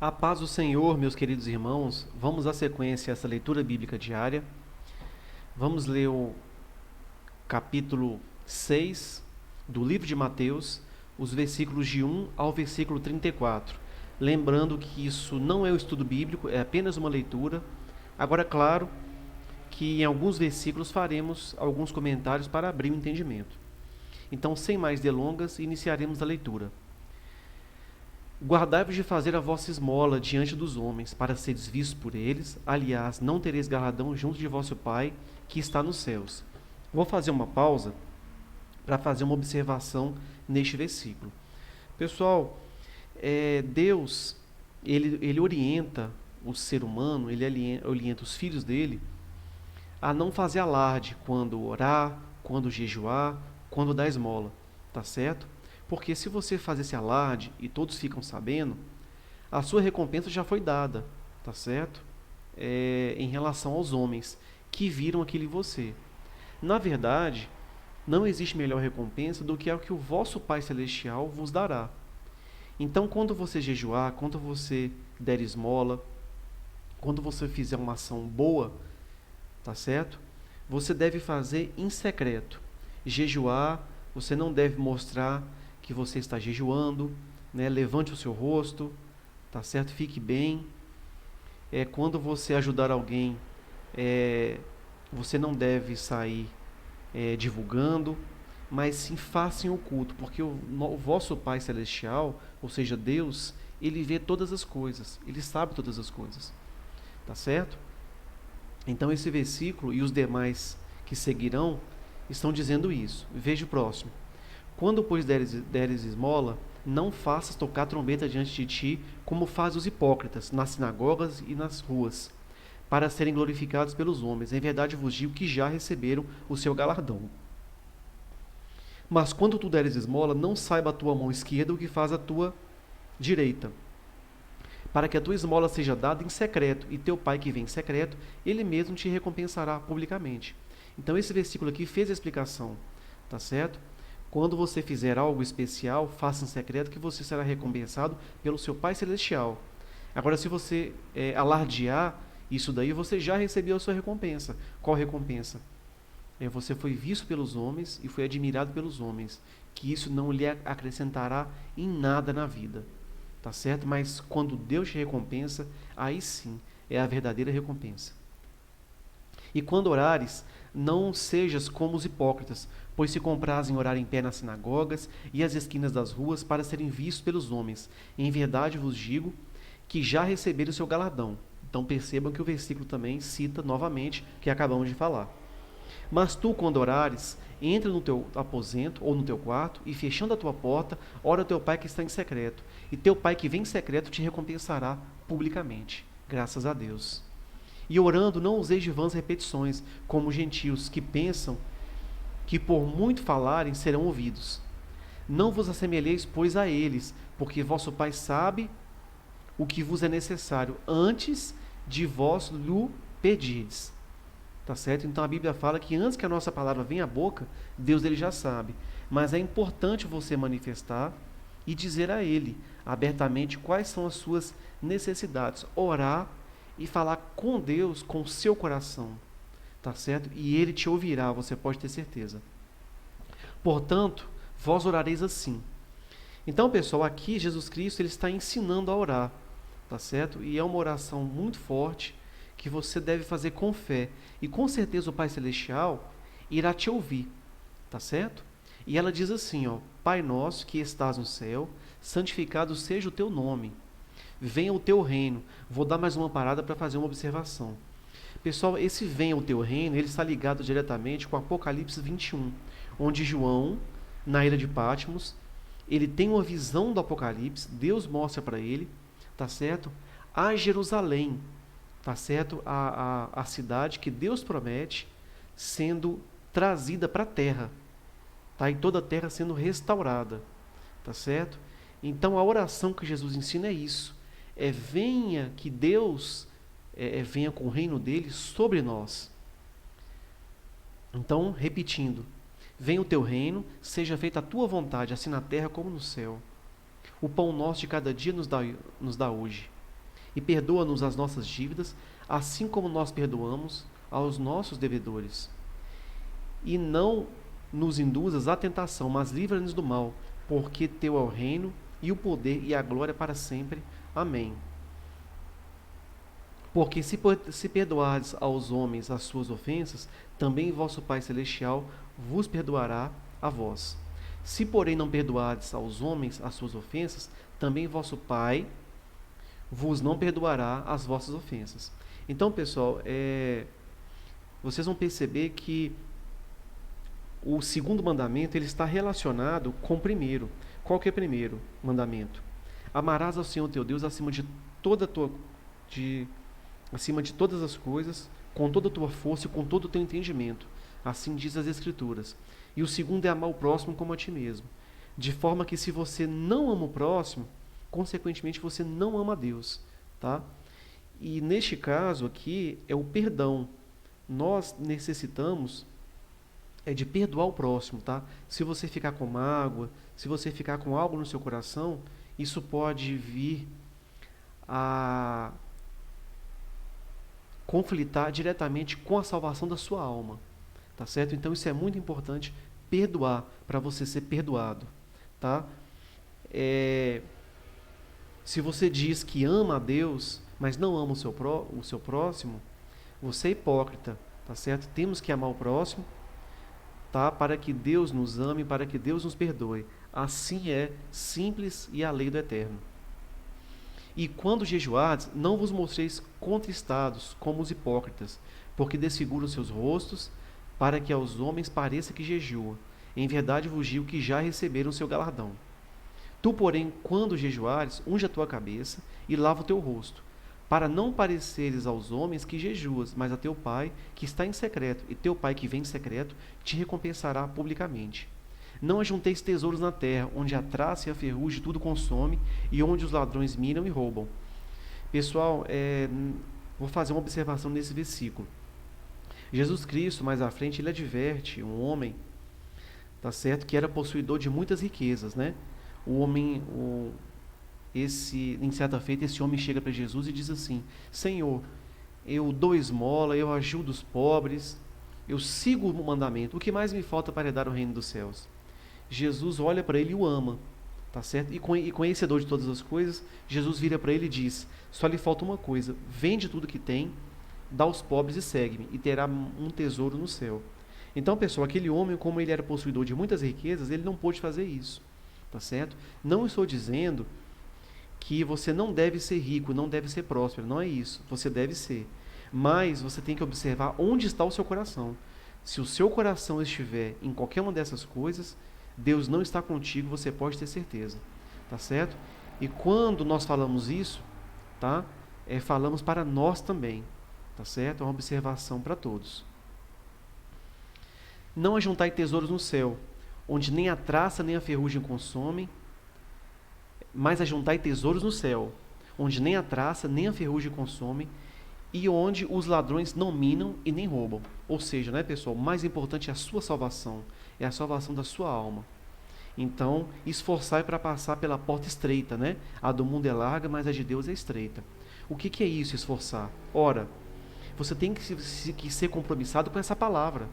A paz do Senhor, meus queridos irmãos, vamos à sequência essa leitura bíblica diária. Vamos ler o capítulo 6 do livro de Mateus, os versículos de 1 ao versículo 34. Lembrando que isso não é o estudo bíblico, é apenas uma leitura. Agora, claro que em alguns versículos faremos alguns comentários para abrir o entendimento. Então, sem mais delongas, iniciaremos a leitura. Guardai-vos de fazer a vossa esmola diante dos homens, para seres vistos por eles. Aliás, não tereis galardão junto de vosso Pai, que está nos céus. Vou fazer uma pausa para fazer uma observação neste versículo. Pessoal, Deus, ele orienta o ser humano, ele orienta os filhos dele a não fazer alarde quando orar, quando jejuar, quando dar esmola, tá certo? Porque se você faz esse alarde e todos ficam sabendo, a sua recompensa já foi dada, tá certo? Em relação aos homens que viram aquilo em você. Na verdade, não existe melhor recompensa do que a que o vosso Pai Celestial vos dará. Então, quando você jejuar, quando você der esmola, quando você fizer uma ação boa, tá certo? Você deve fazer em secreto. Jejuar, você não deve mostrar que você está jejuando, né? Levante o seu rosto, tá certo? Fique bem. Quando você ajudar alguém, você não deve sair divulgando, mas sim faça em oculto, porque o vosso Pai Celestial, ou seja, Deus, ele vê todas as coisas, ele sabe todas as coisas, tá certo? Então esse versículo e os demais que seguirão estão dizendo isso. Veja o próximo. Quando, pois, deres esmola, não faças tocar trombeta diante de ti, como fazem os hipócritas, nas sinagogas e nas ruas, para serem glorificados pelos homens. Em verdade vos digo que já receberam o seu galardão. Mas quando tu deres esmola, não saiba a tua mão esquerda o que faz a tua direita, para que a tua esmola seja dada em secreto, e teu Pai que vem em secreto, ele mesmo te recompensará publicamente. Então esse versículo aqui fez a explicação, tá certo? Quando você fizer algo especial, faça em secreto que você será recompensado pelo seu Pai Celestial. Agora, se você alardear isso daí, você já recebeu a sua recompensa. Qual recompensa? Você foi visto pelos homens e foi admirado pelos homens, que isso não lhe acrescentará em nada na vida, tá certo? Mas quando Deus te recompensa, aí sim é a verdadeira recompensa. E quando orares, não sejas como os hipócritas, pois se comprazem orar em pé nas sinagogas e às esquinas das ruas para serem vistos pelos homens. Em verdade vos digo que já receberam o seu galardão. Então percebam que o versículo também cita novamente o que acabamos de falar. Mas tu, quando orares, entra no teu aposento ou no teu quarto e, fechando a tua porta, ora ao teu Pai que está em secreto. E teu Pai que vem em secreto te recompensará publicamente. Graças a Deus. E orando, não useis de vãs repetições, como os gentios que pensam que por muito falarem serão ouvidos. Não vos assemelheis, pois, a eles, porque vosso Pai sabe o que vos é necessário, antes de vós lhe pedirdes. Tá certo? Então a Bíblia fala que antes que a nossa palavra venha à boca, Deus ele já sabe. Mas é importante você manifestar e dizer a Ele abertamente quais são as suas necessidades. Orar e falar com Deus, com o seu coração. Tá certo? E Ele te ouvirá, você pode ter certeza. Portanto, vós orareis assim. Então, pessoal, aqui Jesus Cristo ele está ensinando a orar. Tá certo? E é uma oração muito forte, que você deve fazer com fé. E com certeza o Pai Celestial irá te ouvir, tá certo? E ela diz assim, ó: Pai nosso que estás no céu, santificado seja o teu nome. Venha o teu reino. Vou dar mais uma parada para fazer uma observação. Pessoal, esse venha o teu reino, ele está ligado diretamente com Apocalipse 21, onde João, na ilha de Patmos, ele tem uma visão do Apocalipse, Deus mostra para ele, tá certo? A Jerusalém, tá certo? A cidade que Deus promete sendo trazida para a terra, tá? E toda a terra sendo restaurada, tá certo? Então a oração que Jesus ensina é isso, venha que Deus venha com o reino dele sobre nós. Então, repetindo, venha o teu reino, seja feita a tua vontade, assim na terra como no céu. O pão nosso de cada dia nos dá hoje. E perdoa-nos as nossas dívidas, assim como nós perdoamos aos nossos devedores. E não nos induzas à tentação, mas livra-nos do mal, porque teu é o reino, e o poder e a glória para sempre. Amém. Porque se perdoardes aos homens as suas ofensas, também vosso Pai Celestial vos perdoará a vós. Se, porém, não perdoardes aos homens as suas ofensas, também vosso Pai vos não perdoará as vossas ofensas. Então, pessoal, vocês vão perceber que o segundo mandamento ele está relacionado com o primeiro. Qual que é o primeiro mandamento? Amarás ao Senhor teu Deus acima de acima de todas as coisas, com toda a tua força e com todo o teu entendimento. Assim diz as Escrituras. E o segundo é amar o próximo como a ti mesmo. De forma que se você não ama o próximo, consequentemente você não ama a Deus, tá? E neste caso aqui é o perdão. Nós necessitamos de perdoar o próximo, tá? Se você ficar com mágoa, se você ficar com algo no seu coração, isso pode vir a conflitar diretamente com a salvação da sua alma, tá certo? Então isso é muito importante, perdoar, para você ser perdoado, tá? Se você diz que ama a Deus, mas não ama o seu próximo, você é hipócrita, tá certo? Temos que amar o próximo, tá? Para que Deus nos ame, para que Deus nos perdoe. Assim é simples e a lei do eterno. E quando jejuardes, não vos mostreis contristados como os hipócritas, porque desfiguram seus rostos, para que aos homens pareça que jejua. Em verdade vos digo que já receberam seu galardão. Tu, porém, quando jejuares, unge a tua cabeça e lava o teu rosto, para não pareceres aos homens que jejuas, mas a teu Pai que está em secreto, e teu Pai que vem em secreto te recompensará publicamente. Não ajunteis tesouros na terra, onde a traça e a ferrugem tudo consome, e onde os ladrões minam e roubam. Pessoal, vou fazer uma observação nesse versículo. Jesus Cristo, mais à frente, ele adverte um homem, tá certo, que era possuidor de muitas riquezas, né? Em certa feita, esse homem chega para Jesus e diz assim: Senhor, eu dou esmola, eu ajudo os pobres, eu sigo o mandamento, o que mais me falta para herdar o reino dos céus? Jesus olha para ele e o ama, tá certo? E conhecedor de todas as coisas, Jesus vira para ele e diz: só lhe falta uma coisa, vende tudo que tem, dá aos pobres e segue-me, e terá um tesouro no céu. Então, pessoal, aquele homem, como ele era possuidor de muitas riquezas, ele não pôde fazer isso, tá certo? Não estou dizendo que você não deve ser rico, não deve ser próspero, não é isso, você deve ser. Mas você tem que observar onde está o seu coração. Se o seu coração estiver em qualquer uma dessas coisas, Deus não está contigo, você pode ter certeza, tá certo? E quando nós falamos isso, tá? Falamos para nós também, tá certo? É uma observação para todos. Não ajuntai tesouros no céu, onde nem a traça nem a ferrugem consomem, mas ajuntai tesouros no céu, onde nem a traça nem a ferrugem consomem, e onde os ladrões não minam e nem roubam. Ou seja, né, pessoal, o mais importante é a sua salvação, é a salvação da sua alma. Então, esforçai para passar pela porta estreita, né? A do mundo é larga, mas a de Deus é estreita. O que é isso, esforçar? Ora, você tem que ser compromissado com essa palavra,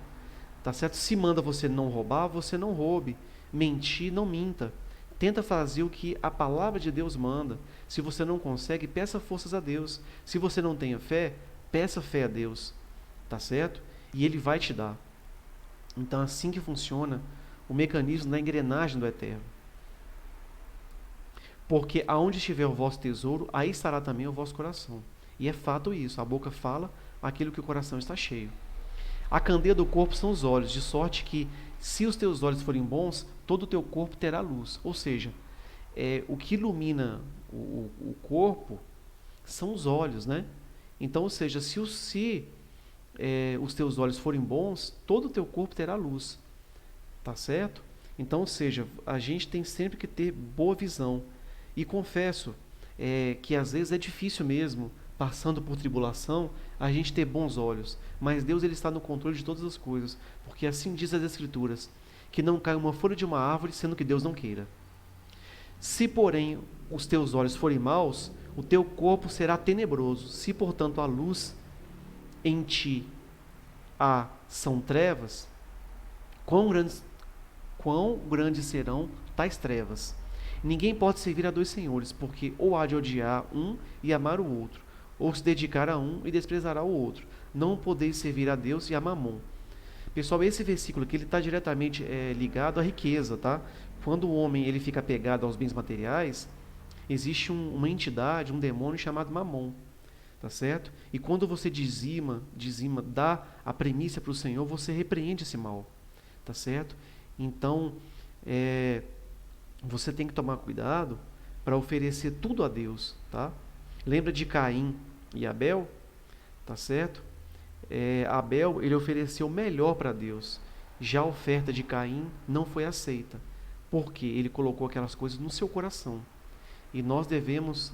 tá certo? Se manda você não roubar, você não roube. Mentir, não minta. Tenta fazer o que a palavra de Deus manda. Se você não consegue, peça forças a Deus. Se você não tem fé, peça fé a Deus, tá certo? E Ele vai te dar. Então, assim que funciona o mecanismo da engrenagem do eterno. Porque aonde estiver o vosso tesouro, aí estará também o vosso coração. E é fato isso, a boca fala aquilo que o coração está cheio. A candeia do corpo são os olhos, de sorte que, se os teus olhos forem bons, todo o teu corpo terá luz. Ou seja, o que ilumina o corpo são os olhos, né? Então, ou seja, se os teus olhos forem bons, todo o teu corpo terá luz. Tá certo? Então, ou seja, a gente tem sempre que ter boa visão. E confesso que às vezes é difícil mesmo, passando por tribulação, a gente ter bons olhos. Mas Deus ele está no controle de todas as coisas. Porque assim diz as Escrituras, que não cai uma folha de uma árvore, sendo que Deus não queira. Se, porém, os teus olhos forem maus, o teu corpo será tenebroso. Se, portanto, a luz em ti são trevas, quão grandes serão tais trevas? Ninguém pode servir a dois senhores, porque ou há de odiar um e amar o outro, ou se dedicar a um e desprezará o outro. Não podeis servir a Deus e a Mamon. Pessoal, esse versículo aqui está diretamente ligado à riqueza, tá? Quando o homem ele fica apegado aos bens materiais, existe uma entidade, um demônio chamado Mamon, tá certo? E quando você dizima, dá a primícia para o Senhor, você repreende esse mal, tá certo? Então, você tem que tomar cuidado para oferecer tudo a Deus, tá? Lembra de Caim e Abel, tá certo? Abel, ele ofereceu o melhor para Deus. Já a oferta de Caim não foi aceita, porque ele colocou aquelas coisas no seu coração. E nós devemos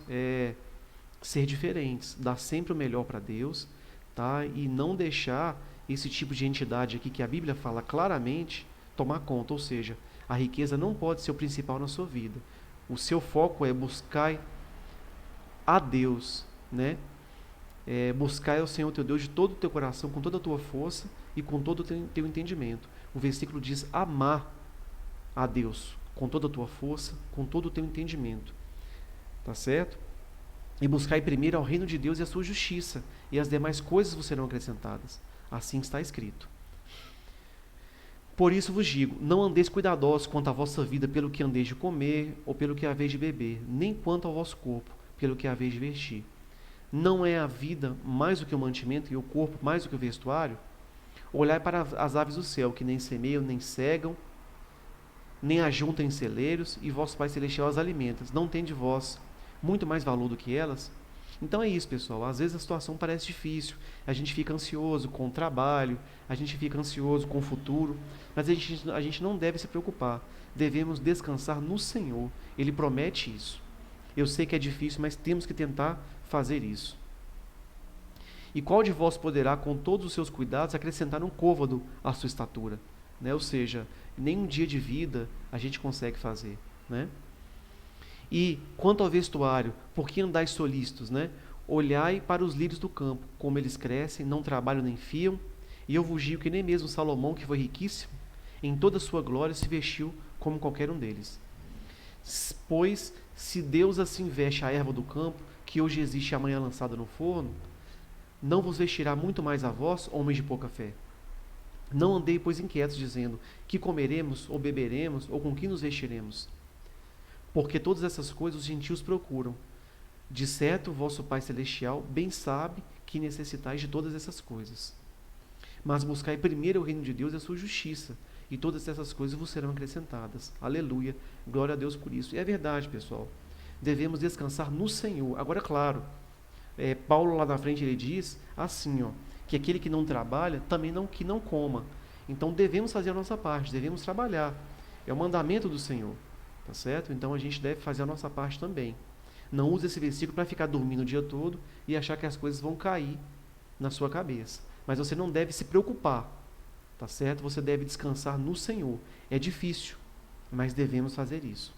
ser diferentes, dar sempre o melhor para Deus, tá? E não deixar esse tipo de entidade aqui que a Bíblia fala claramente tomar conta, ou seja, a riqueza não pode ser o principal na sua vida. O seu foco é buscar a Deus, né? Buscar o Senhor teu Deus de todo o teu coração, com toda a tua força e com todo o teu entendimento. O versículo diz amar a Deus com toda a tua força, com todo o teu entendimento. Tá certo? E buscar primeiro ao reino de Deus e a sua justiça, e as demais coisas vos serão acrescentadas. Assim está escrito. Por isso vos digo, não andeis cuidadosos quanto à vossa vida pelo que andeis de comer, ou pelo que haveis de beber, nem quanto ao vosso corpo, pelo que haveis de vestir. Não é a vida mais do que o mantimento, e o corpo mais do que o vestuário? Olhai para as aves do céu, que nem semeiam, nem cegam, nem ajuntam em celeiros, e vosso Pai Celestial as alimenta. Não tende vós muito mais valor do que elas? Então é isso, pessoal. Às vezes a situação parece difícil, a gente fica ansioso com o trabalho, a gente fica ansioso com o futuro, mas a gente não deve se preocupar. Devemos descansar no Senhor. Ele promete isso. Eu sei que é difícil, mas temos que tentar fazer isso. E qual de vós poderá, com todos os seus cuidados, acrescentar um côvado à sua estatura? Né? Ou seja, nem um dia de vida a gente consegue fazer, né? E quanto ao vestuário, por que andais solícitos, né? Olhai para os lírios do campo, como eles crescem, não trabalham nem fiam, e eu vos digo que nem mesmo Salomão, que foi riquíssimo, em toda a sua glória se vestiu como qualquer um deles. Pois, se Deus assim veste a erva do campo, que hoje existe e amanhã lançada no forno, não vos vestirá muito mais a vós, homens de pouca fé. Não andei, pois, inquietos, dizendo, que comeremos, ou beberemos, ou com que nos vestiremos? Porque todas essas coisas os gentios procuram. De certo, o vosso Pai Celestial bem sabe que necessitais de todas essas coisas. Mas buscai primeiro o reino de Deus e a sua justiça, e todas essas coisas vos serão acrescentadas. Aleluia, glória a Deus por isso. E é verdade, pessoal. Devemos descansar no Senhor. Agora, claro, Paulo lá na frente ele diz assim, que aquele que não trabalha, também que não coma. Então devemos fazer a nossa parte, devemos trabalhar. É o mandamento do Senhor. Tá certo? Então a gente deve fazer a nossa parte também. Não use esse versículo para ficar dormindo o dia todo e achar que as coisas vão cair na sua cabeça. Mas você não deve se preocupar. Tá certo? Você deve descansar no Senhor. É difícil, mas devemos fazer isso.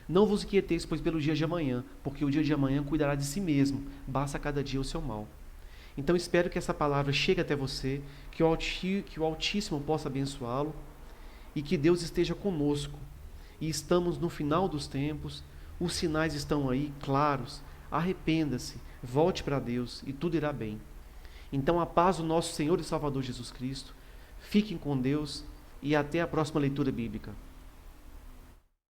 Não vos inquieteis, pois, pelo dia de amanhã, porque o dia de amanhã cuidará de si mesmo. Basta cada dia o seu mal. Então espero que essa palavra chegue até você, que o Altíssimo possa abençoá-lo e que Deus esteja conosco. E estamos no final dos tempos, os sinais estão aí, claros. Arrependa-se, volte para Deus e tudo irá bem. Então a paz do nosso Senhor e Salvador Jesus Cristo, fiquem com Deus e até a próxima leitura bíblica.